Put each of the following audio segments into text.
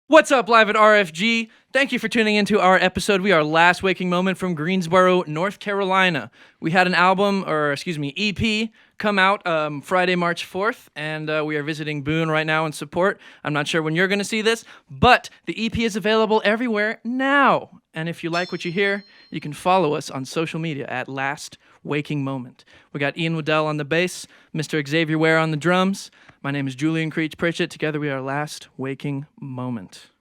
What's up, live at RFG? Thank you for tuning into our episode. We are Last Waking Moment from Greensboro, North Carolina. We had an EP, come out Friday, March 4th, and we are visiting Boone right now in support. I'm not sure when you're going to see this, but the EP is available everywhere now. And if you like what you hear, you can follow us on social media at Last Waking Moment. We got Ian Waddell on the bass, Mr. Xavier Ware on the drums. My name is Julian Creech Pritchett. Together we are Last Waking Moment.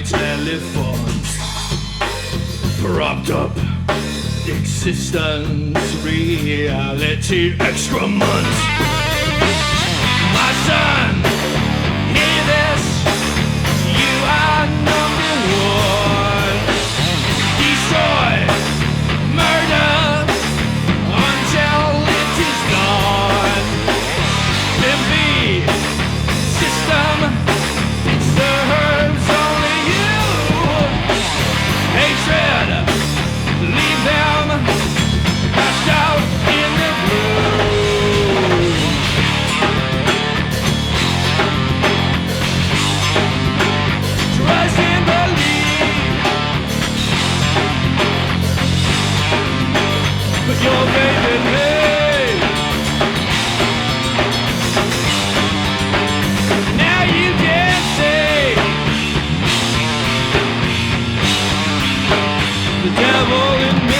telephone, propped up existence, reality, excrement. My son, hear this, you are number one. Destroy, murder, until it is gone. Belfi, system, serves only you. Hatred, leave them passed out in the blue. Trust and believe, but your faith in me. Now you can say the devil in me.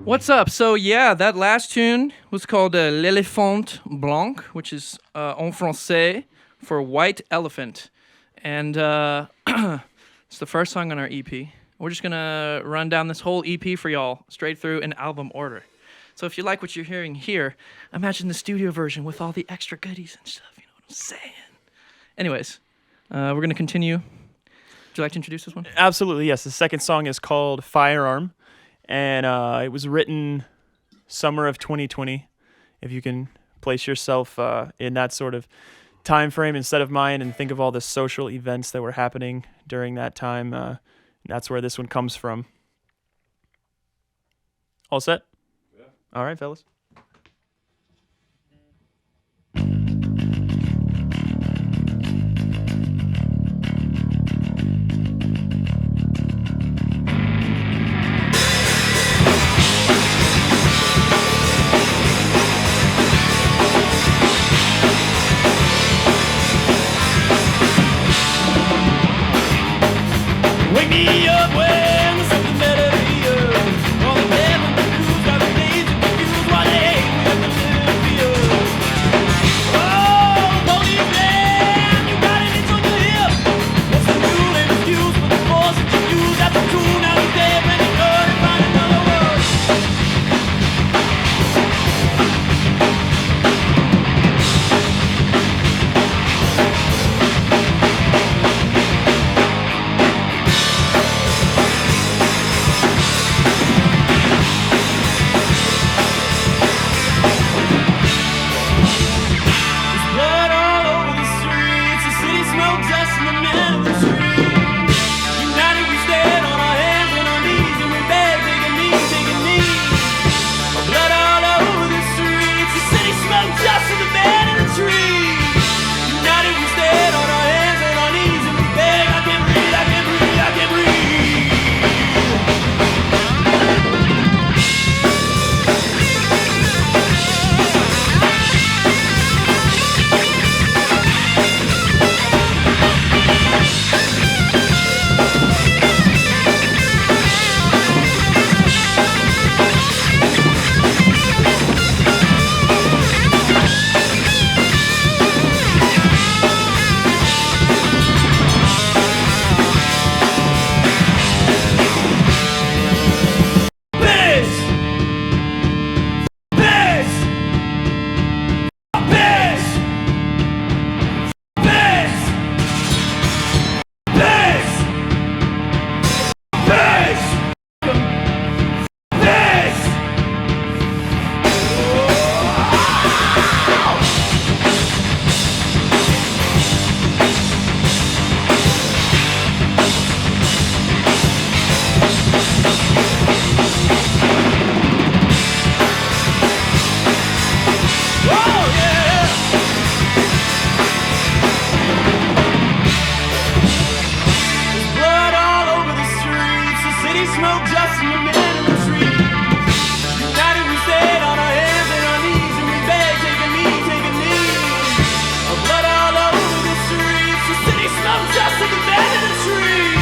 What's up? So yeah, that last tune was called L'Éléphant Blanc, which is en français for white elephant. And it's the first song on our EP. We're just gonna run down this whole EP for y'all straight through in album order. So if you like what you're hearing here, imagine the studio version with all the extra goodies and stuff, you know what I'm saying? Anyways, we're gonna continue. Would you like to introduce this one? Absolutely, yes. The second song is called Firearm. And it was written summer of 2020. If you can place yourself in that sort of time frame instead of mine and think of all the social events that were happening during that time, that's where this one comes from. All set? Yeah. All right, fellas. Wake me up when something better be. All the devil blues, got the days and confused. What smoke just in the middle of the street. United we stayed on our hands and our knees, and we begged, take a knee, take a knee. Blood all over the streets. The city smoke just in the bed of the tree.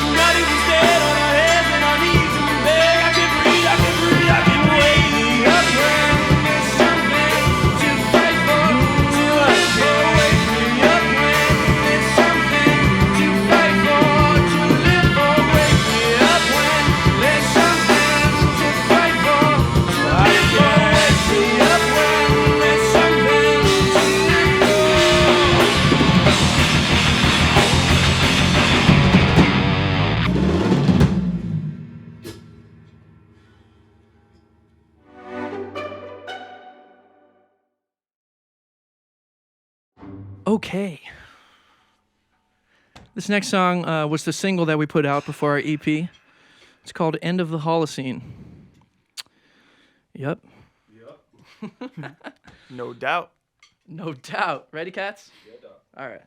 United we stayed on our hands and our knees, and we begged, I can breathe, I can breathe, I can wake up when there's something to fight for, to live for. Wake me up when there's something to fight for, to live for. Wake me up when there's something to fight for, to live for. Wake me up when there's something to live for. Okay. This next song was the single that we put out before our EP. It's called End of the Holocene. Yep. No doubt. No doubt. Ready, cats? All right.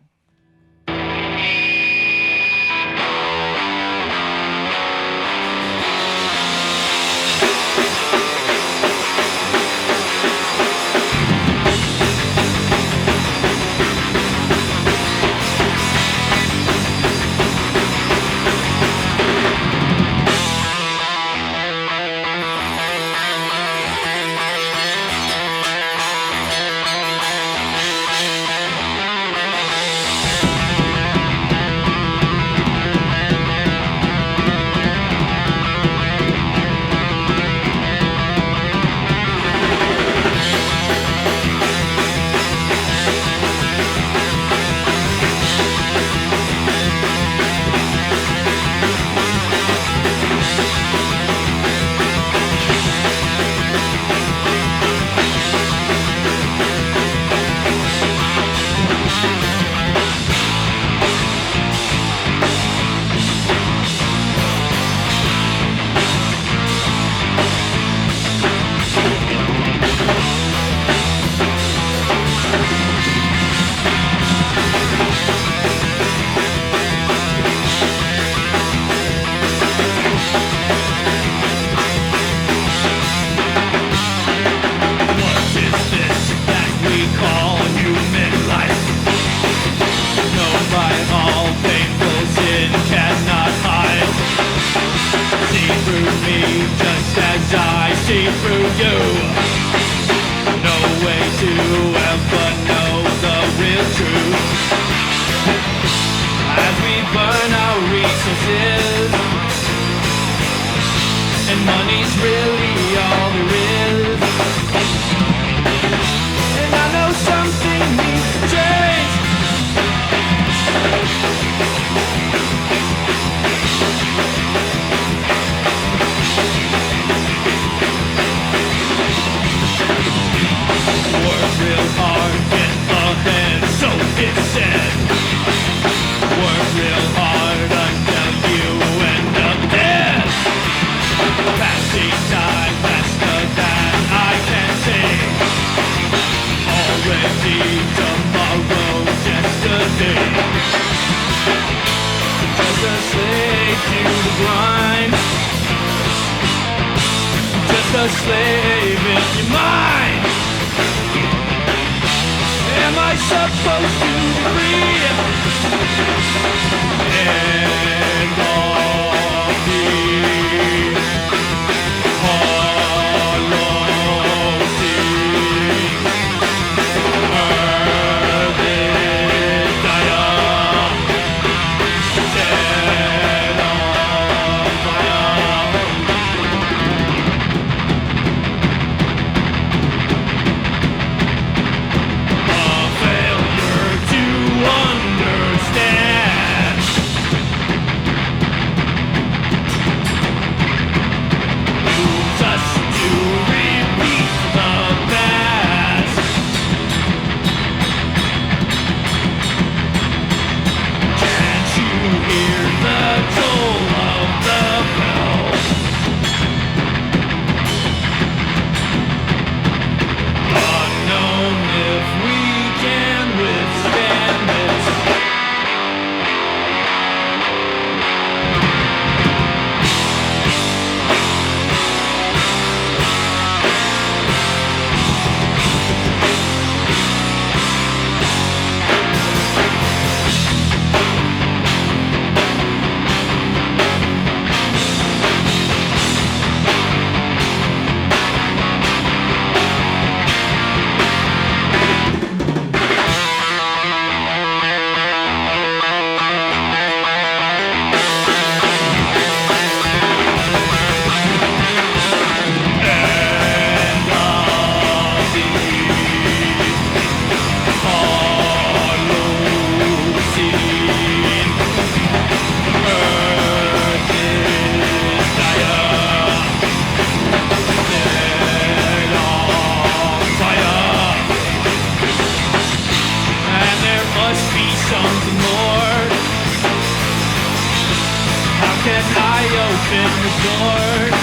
resort.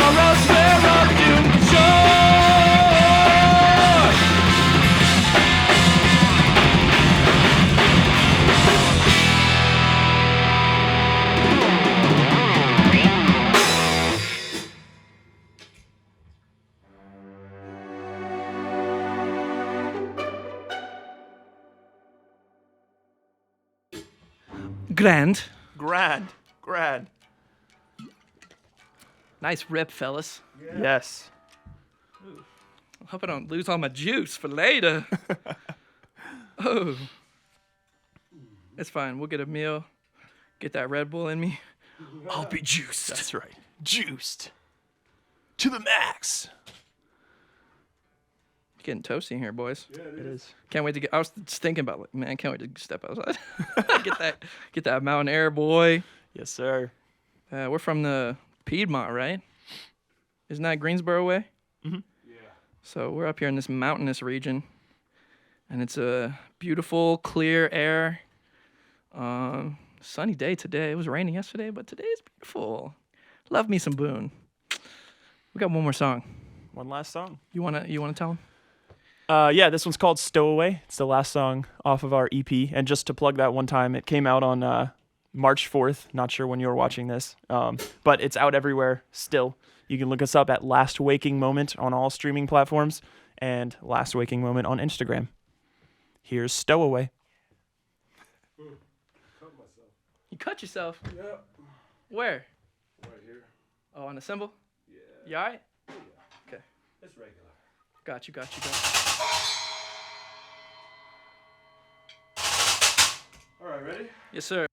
Or else we're all doomed for sure. Grand. Grand. Nice rip, fellas. Yes. I hope I don't lose all my juice for later. Oh. It's fine. We'll get a meal. Get that Red Bull in me. I'll be juiced. That's right. Juiced. To the max. Getting toasty here, boys. Yeah, it is. Can't wait to get. I was just thinking about like, man, can't wait to step outside. get that mountain air, boy. Yes, sir. We're from the Piedmont, right? Isn't that Greensboro way? Mm-hmm. Yeah. So we're up here in this mountainous region, and it's a beautiful, clear air. Sunny day today. It was raining yesterday, but today is beautiful. Love me some Boone. We got one more song. One last song. You wanna tell them? Yeah, this one's called Stowaway. It's the last song off of our EP. And just to plug that one time, it came out on March 4th. Not sure when you were watching this, but it's out everywhere still. You can look us up at Last Waking Moment on all streaming platforms and Last Waking Moment on Instagram. Here's Stowaway. Cut myself. You cut yourself. Yeah. Where? Right here. Oh, on the symbol? Yeah. You all right? It's regular. Got you. All right, ready? Yes, sir.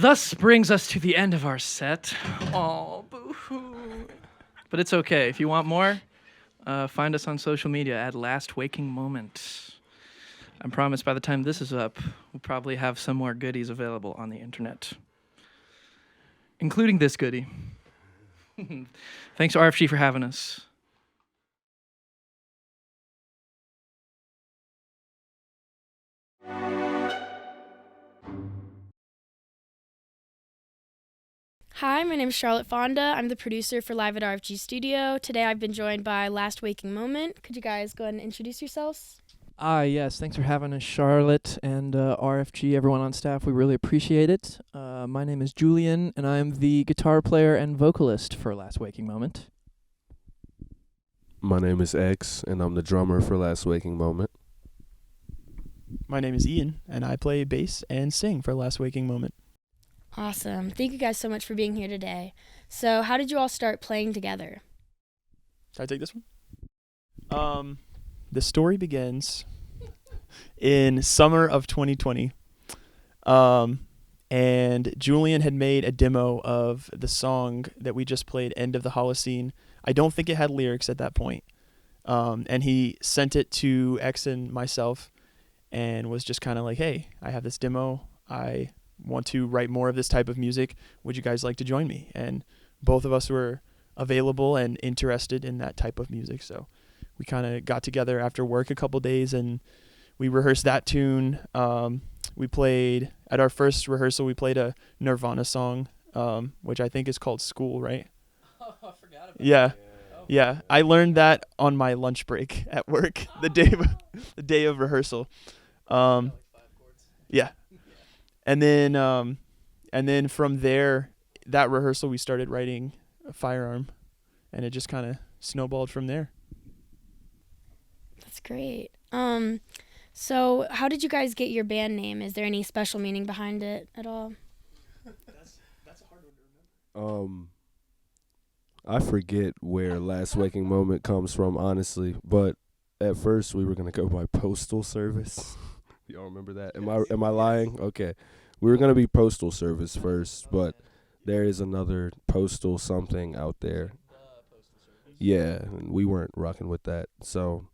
thus brings us to the end of our set. Oh, boo-hoo. But it's okay. If you want more, find us on social media at Last Waking Moment. I promise by the time this is up, we'll probably have some more goodies available on the internet, including this goodie. Thanks to R.F.G for having us. Hi, my name is Charlotte Fonda. I'm the producer for Live at RFG Studio. Today I've been joined by Last Waking Moment. Could you guys go ahead and introduce yourselves? Yes, thanks for having us, Charlotte and RFG, everyone on staff. We really appreciate it. My name is Julian, and I'm the guitar player and vocalist for Last Waking Moment. My name is X, and I'm the drummer for Last Waking Moment. My name is Ian, and I play bass and sing for Last Waking Moment. Awesome. Thank you guys so much for being here today. So how did you all start playing together? Can I take this one? The story begins in summer of 2020. And Julian had made a demo of the song that we just played, End of the Holocene. I don't think it had lyrics at that point. And he sent it to X and myself and was just kind of like, hey, I have this demo. I want to write more of this type of music. Would you guys like to join me? And both of us were available and interested in that type of music. So we kind of got together after work a couple days and we rehearsed that tune. We played, at our first rehearsal, we played a Nirvana song, which I think is called School, right? Oh, I forgot about Yeah. that. Yeah, I learned that on my lunch break at work, the day of rehearsal. Yeah. And then from there, that rehearsal, we started writing Firearm, and it just kind of snowballed from there. That's great. So how did you guys get your band name? Is there any special meaning behind it at all? That's a hard one to remember. I forget where Last Waking Moment comes from, honestly, but at first we were going to go by Postal Service. Y'all remember that? Am I lying? Okay. We were going to be Postal Service first, but there is another postal something out there. Yeah, and we weren't rocking with that. So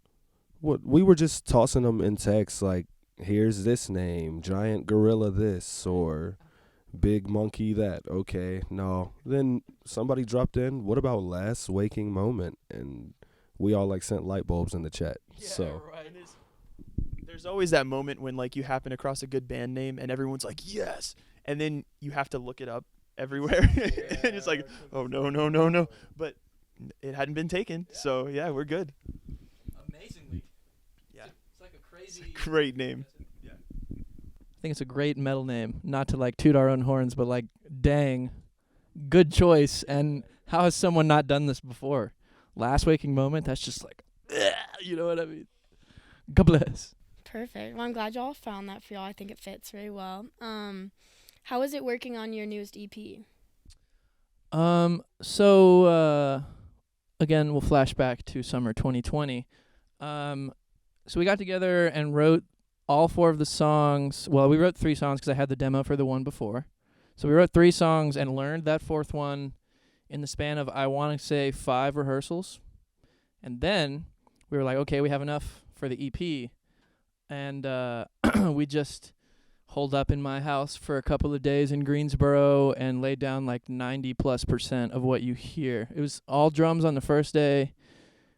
we were just tossing them in text like, here's this name, Giant Gorilla this, or Big Monkey that. Okay, no. Then somebody dropped in, what about Last Waking Moment? And we all like sent light bulbs in the chat. Yeah, so right. There's always that moment when like you happen across a good band name and everyone's like, yes, and then you have to look it up everywhere. And it's like, oh, no. But it hadn't been taken, so yeah, we're good. Amazingly. Yeah. It's like a crazy... Great name. I think it's a great metal name. Not to like toot our own horns, but like, dang, good choice. And how has someone not done this before? Last Waking Moment, that's just like, you know what I mean? God bless. Perfect. Well, I'm glad y'all found that for y'all. I think it fits very well. How is it working on your newest EP? Again, we'll flash back to summer 2020. So we got together and wrote all 4 of the songs. Well, we wrote 3 songs because I had the demo for the one before. So we wrote 3 songs and learned that 4th one in the span of, I want to say, 5 rehearsals. And then we were like, okay, we have enough for the EP. And we just holed up in my house for a couple of days in Greensboro and laid down like 90+% of what you hear. It was all drums on the first day.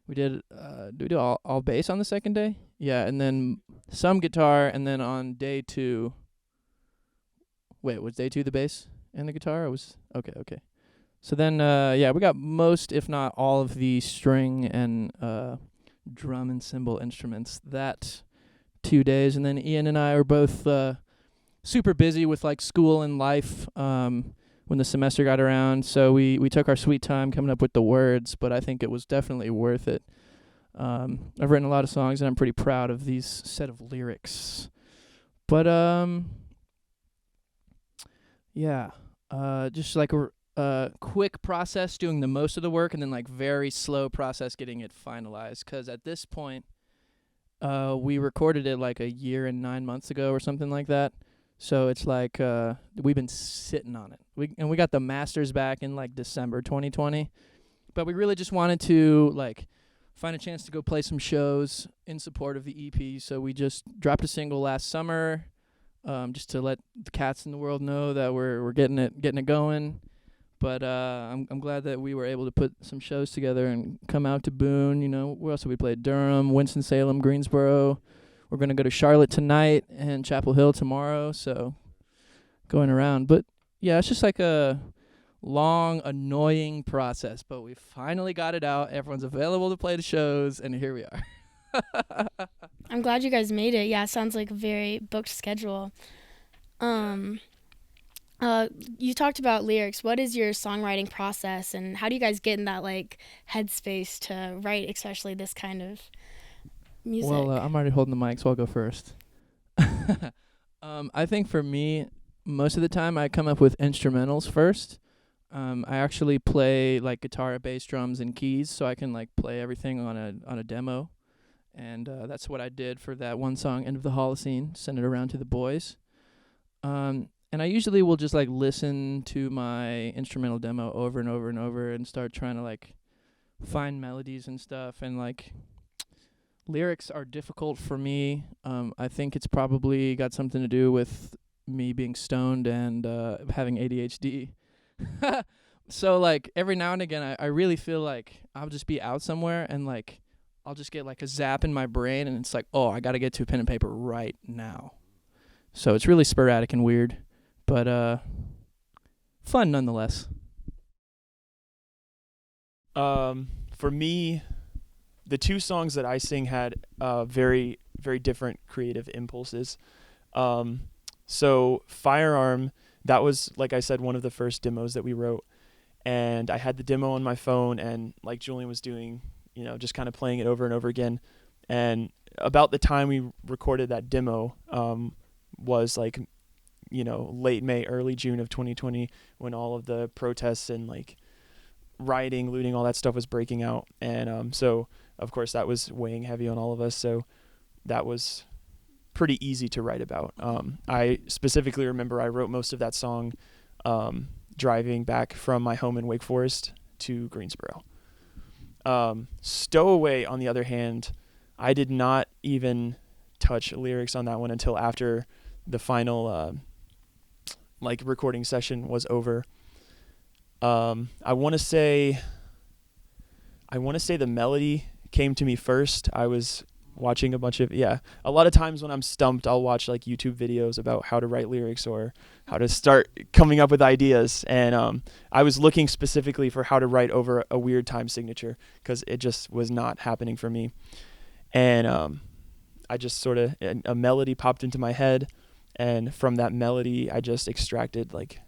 We did all bass on the second day? Yeah, and then some guitar, and then on day 2, wait, was day 2 the bass and the guitar? It was okay. So then we got most, if not all, of the string and drum and cymbal instruments that 2 days, and then Ian and I were both super busy with like school and life when the semester got around, so we took our sweet time coming up with the words, but I think it was definitely worth it. I've written a lot of songs, and I'm pretty proud of these set of lyrics. But just like a quick process doing the most of the work, and then like very slow process getting it finalized, because at this point we recorded it like a year and 9 months ago or something like that. So it's like we've been sitting on it. We got the masters back in like December 2020, but we really just wanted to like find a chance to go play some shows in support of the EP. So we just dropped a single last summer, just to let the cats in the world know that we're getting it going. But I'm glad that we were able to put some shows together and come out to Boone. You know, where else have we played? Durham, Winston-Salem, Greensboro. We're going to go to Charlotte tonight and Chapel Hill tomorrow. So going around. But, yeah, it's just like a long, annoying process. But we finally got it out. Everyone's available to play the shows, and here we are. I'm glad you guys made it. Yeah, sounds like a very booked schedule. You talked about lyrics. What is your songwriting process, and how do you guys get in that like headspace to write, especially this kind of music? Well, I'm already holding the mic, so I'll go first. I think for me, most of the time I come up with instrumentals first. I actually play like guitar, bass, drums, and keys, so I can like play everything on a demo. And that's what I did for that one song, End of the Holocene, send it around to the boys. And I usually will just like listen to my instrumental demo over and over and over and start trying to like find melodies and stuff. And like lyrics are difficult for me. I think it's probably got something to do with me being stoned and having ADHD. So like every now and again, I really feel like I'll just be out somewhere and like I'll just get like a zap in my brain and it's like, oh, I got to get to a pen and paper right now. So it's really sporadic and weird. But fun nonetheless. For me, the two songs that I sing had very, very different creative impulses. So Firearm, that was, like I said, one of the first demos that we wrote. And I had the demo on my phone, and like Julian was doing, you know, just kind of playing it over and over again. And about the time we recorded that demo was like, you know, late May, early June of 2020, when all of the protests and like rioting, looting, all that stuff was breaking out. And so, of course, that was weighing heavy on all of us. So that was pretty easy to write about. I specifically remember I wrote most of that song driving back from my home in Wake Forest to Greensboro. Stowaway, on the other hand, I did not even touch lyrics on that one until after the final like recording session was over. I want to say the melody came to me first. I was watching a lot of times when I'm stumped, I'll watch like YouTube videos about how to write lyrics or how to start coming up with ideas. And I was looking specifically for how to write over a weird time signature because it just was not happening for me. And I just sort of, a melody popped into my head. And from that melody, I just extracted like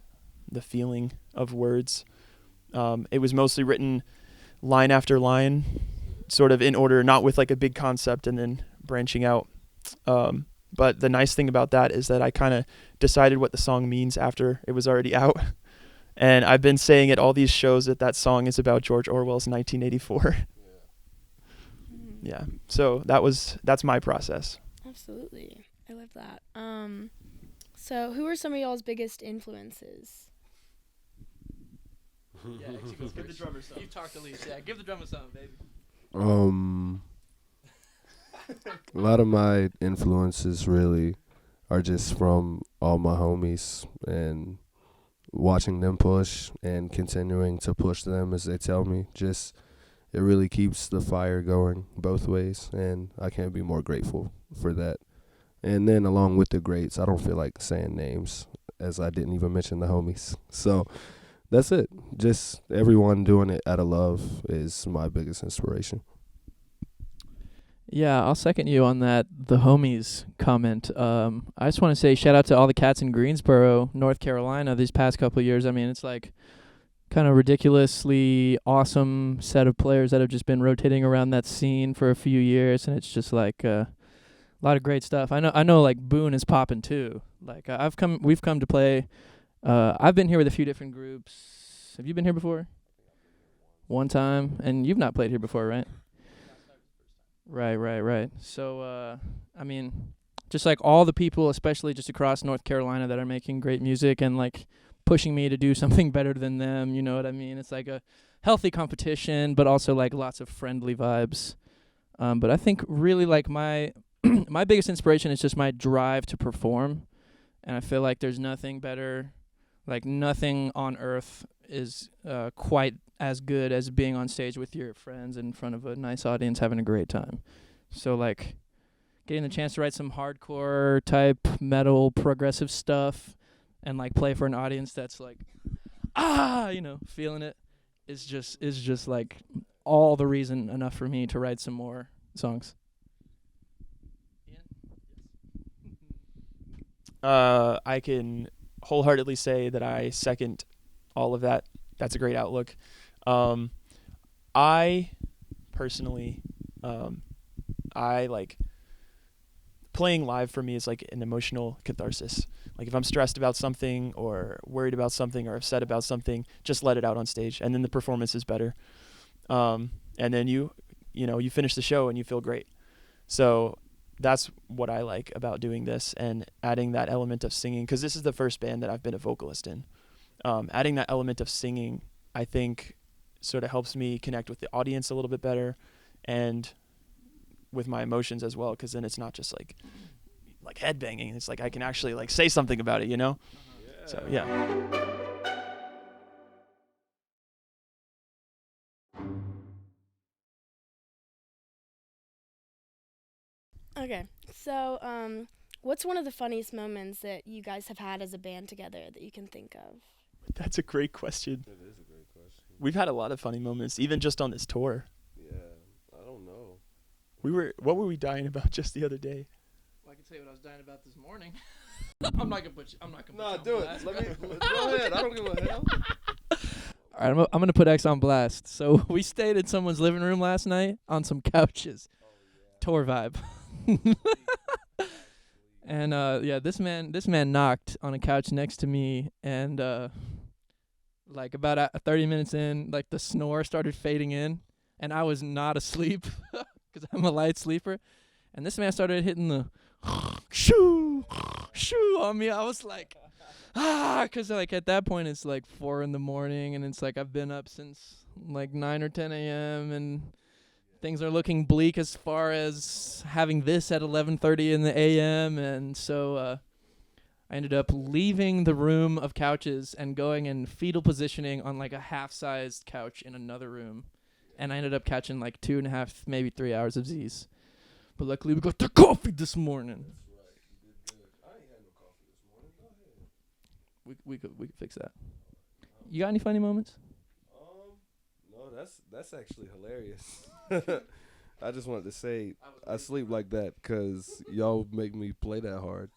the feeling of words. It was mostly written line after line, sort of in order, not with like a big concept and then branching out. But the nice thing about that is that I kind of decided what the song means after it was already out. And I've been saying at all these shows that song is about George Orwell's 1984. Yeah. So that's my process. Absolutely. I love that. So who are some of y'all's biggest influences? Yeah, give the drummer something. You talk the least. Yeah, give the drummer something, baby. A lot of my influences really are just from all my homies and watching them push and continuing to push them as they tell me. Just, it really keeps the fire going both ways, and I can't be more grateful for that. And then along with the greats, I don't feel like saying names, as I didn't even mention the homies. So that's it. Just everyone doing it out of love is my biggest inspiration. Yeah, I'll second you on that, the homies comment. I just want to say shout out to all the cats in Greensboro, North Carolina, these past couple of years. I mean, it's like kind of ridiculously awesome set of players that have just been rotating around that scene for a few years, and it's just like a lot of great stuff. I know like Boone is popping too. Like we've come to play. I've been here with a few different groups. Have you been here before? One time, and you've not played here before, right? Right. So, I mean, just like all the people, especially just across North Carolina, that are making great music and like pushing me to do something better than them. You know what I mean? It's like a healthy competition, but also like lots of friendly vibes. But I think really like my my biggest inspiration is just my drive to perform, and I feel like there's nothing better, like nothing on earth is quite as good as being on stage with your friends in front of a nice audience having a great time. So like getting the chance to write some hardcore type metal progressive stuff and like play for an audience that's like feeling it is just like all the reason enough for me to write some more songs. I can wholeheartedly say that I second all of that. That's a great outlook. I personally, I like playing live for me is like an emotional catharsis. Like if I'm stressed about something or worried about something or upset about something, just let it out on stage, and then the performance is better. And then you finish the show and you feel great. So that's what I like about doing this and adding that element of singing, because this is the first band that I've been a vocalist in. Adding that element of singing, I think, sort of helps me connect with the audience a little bit better and with my emotions as well, because then it's not just like headbanging. It's like I can actually like say something about it, you know? Yeah. So, yeah. Okay, so what's one of the funniest moments that you guys have had as a band together that you can think of? That's a great question. It is a great question. We've had a lot of funny moments, even just on this tour. Yeah, I don't know. What were we dying about just the other day? Well, I can tell you what I was dying about this morning. I'm not gonna put you. Nah, do it. Let me go ahead. I don't give a hell. All right, I'm gonna put X on blast. So we stayed in someone's living room last night on some couches. Oh, yeah. Tour vibe. And this man knocked on a couch next to me, and like about 30 minutes in, like the snore started fading in, and I was not asleep because I'm a light sleeper, and this man started hitting the shoo on me. I was like, because like at that point it's like 4 a.m, and it's like I've been up since like 9 or 10 a.m. and things are looking bleak as far as having this at 11:30 in the a.m. And so I ended up leaving the room of couches and going in fetal positioning on like a half-sized couch in another room, and I ended up catching like 2.5, maybe 3 hours of Z's. But luckily we got the coffee this morning. That's right. You did good. I ain't had no coffee this morning. Go ahead. We could fix that. You got any funny moments? No, that's actually hilarious. I just wanted to say I sleep like that because y'all make me play that hard.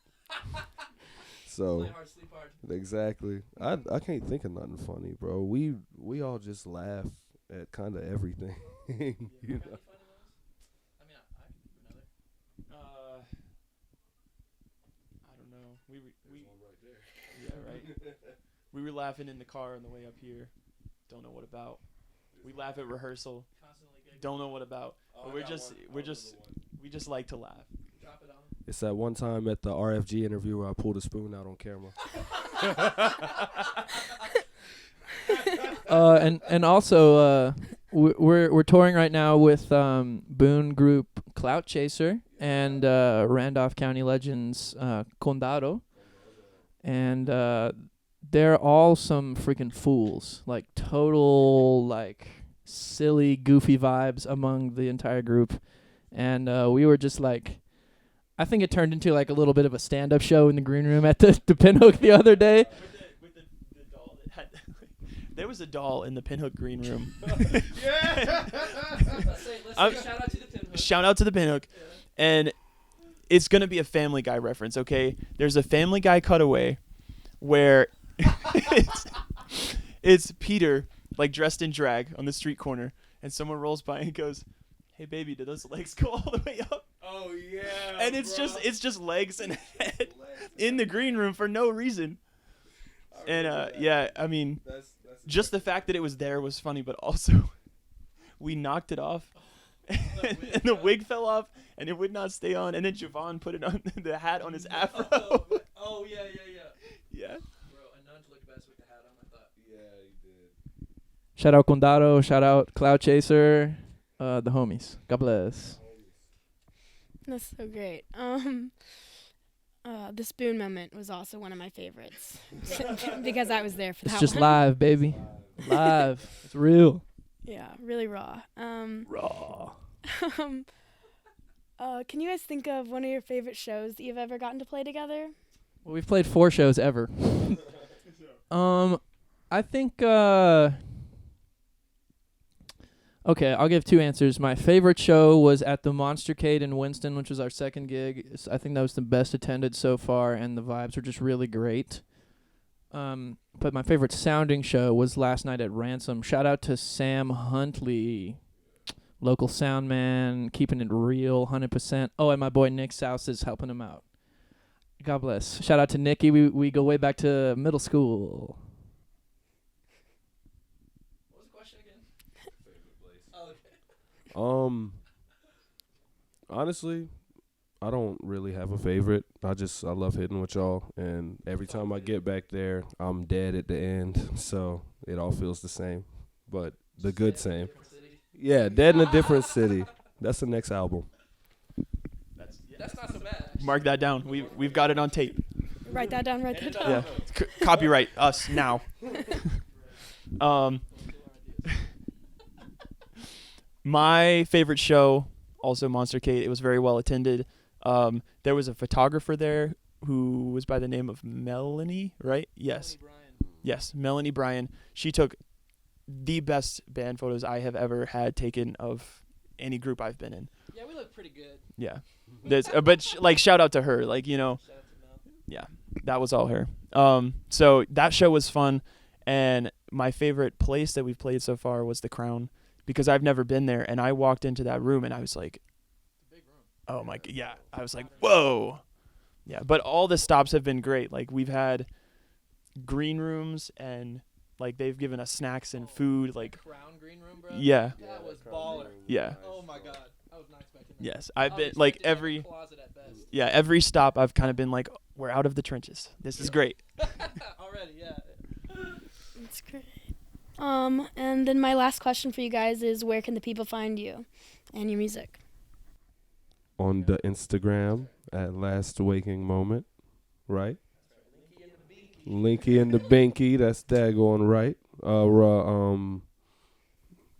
So Play hard, sleep hard. Exactly. I can't think of nothing funny, bro. We all just laugh at kind of everything. You know? I mean, I can think of another. I don't know. We one right there. Yeah, right. We were laughing in the car on the way up here. Don't know what about. We laugh at rehearsal. Don't know what about. But we just like to laugh. Drop it on. It's that one time at the R.F.G. interview where I pulled a spoon out on camera. And also we're touring right now with Boone group Clout Chaser and Randolph County Legends Condado, and they're all some freaking fools, like total like silly goofy vibes among the entire group, and we were just like, I think it turned into like a little bit of a stand-up show in the green room at the Pinhook the other day. With the doll that had there was a doll in the Pinhook green room. Yeah. Let's say shout out to the Pinhook. Shout out to the Pinhook. Yeah. And it's going to be a Family Guy reference, okay? There's a Family Guy cutaway where it's Peter, like dressed in drag on the street corner, and someone rolls by and goes, "Hey baby, did those legs go all the way up?" Oh yeah. And it's just legs and head in the green room for no reason. And yeah, I mean, that's just the fact that it was there was funny, but also we knocked it off, and the wig fell off, and it would not stay on. And then Javon put it on the hat on his afro. Oh yeah. Yeah. Bro, a nunch looked best with the hat on. I thought. Yeah, he did. Shout out Condado. Shout out Cloud Chaser. The homies. God bless. That's so great. The spoon moment was also one of my favorites because I was there for that It's just one. live, baby. Live. It's real. Yeah, really raw. Raw. Can you guys think of one of your favorite shows that you've ever gotten to play together? Well, we've played 4 shows ever. I think. Okay, I'll give 2 answers. My favorite show was at the Monstercade in Winston, which was our second gig. I think that was the best attended so far, and the vibes were just really great. But my favorite sounding show was last night at Ransom. Shout out to Sam Huntley, local sound man, keeping it real, 100%. Oh, and my boy Nick Souse is helping him out. God bless. Shout out to Nicky. We go way back to middle school. What was the question again? Favorite place. Oh, okay. Honestly, I don't really have a favorite. I love hitting with y'all, and every time I get back there, I'm dead at the end, so it all feels the same, but the good same. Yeah, dead in a different city. That's the next album. That's not so bad. Mark that down. We've got it on tape. Write that down. Write that down. Yeah. Copyright us now. My favorite show, also Monstercade. It was very well attended. There was a photographer there who was by the name of Melanie, right? Yes. Yes, Melanie Bryan. She took the best band photos I have ever had taken of any group I've been in. Yeah, we look pretty good. Yeah. But shout out to her. Like, you know. Yeah, that was all her. So that show was fun. And my favorite place that we've played so far was the Crown, because I've never been there. And I walked into that room and I was like, oh my God. Yeah. I was like, whoa. Yeah. But all the stops have been great. Like, we've had green rooms, and like they've given us snacks and food. Like, Crown green room, bro. yeah. That was baller. Yeah. Oh my God, I was not expecting that. Yes. I've I been was like expecting a closet at best. every stop I've kind of been like, we're out of the trenches. This is great. Already, yeah. That's great. And then my last question for you guys is, where can the people find you and your music? On the Instagram at Last Waking Moment, right? Linky and the Binky, that's daggone right.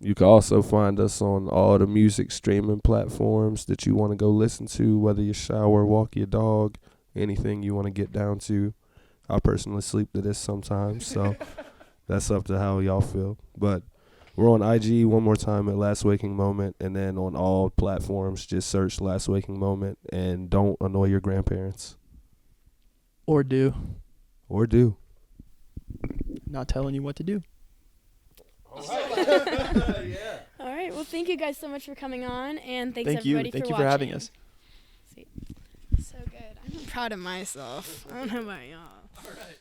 You can also find us on all the music streaming platforms that you want to go listen to, whether you shower, walk your dog, anything you want to get down to. I personally sleep to this sometimes, so that's up to how y'all feel. But we're on IG one more time at Last Waking Moment, and then on all platforms, just search Last Waking Moment, and don't annoy your grandparents. Or do. Or do. Not telling you what to do. All right. Well, thank you guys so much for coming on, and thanks Thank you. everybody Thank for you watching. for having us. So good. I'm proud of myself. I don't know about y'all. All right.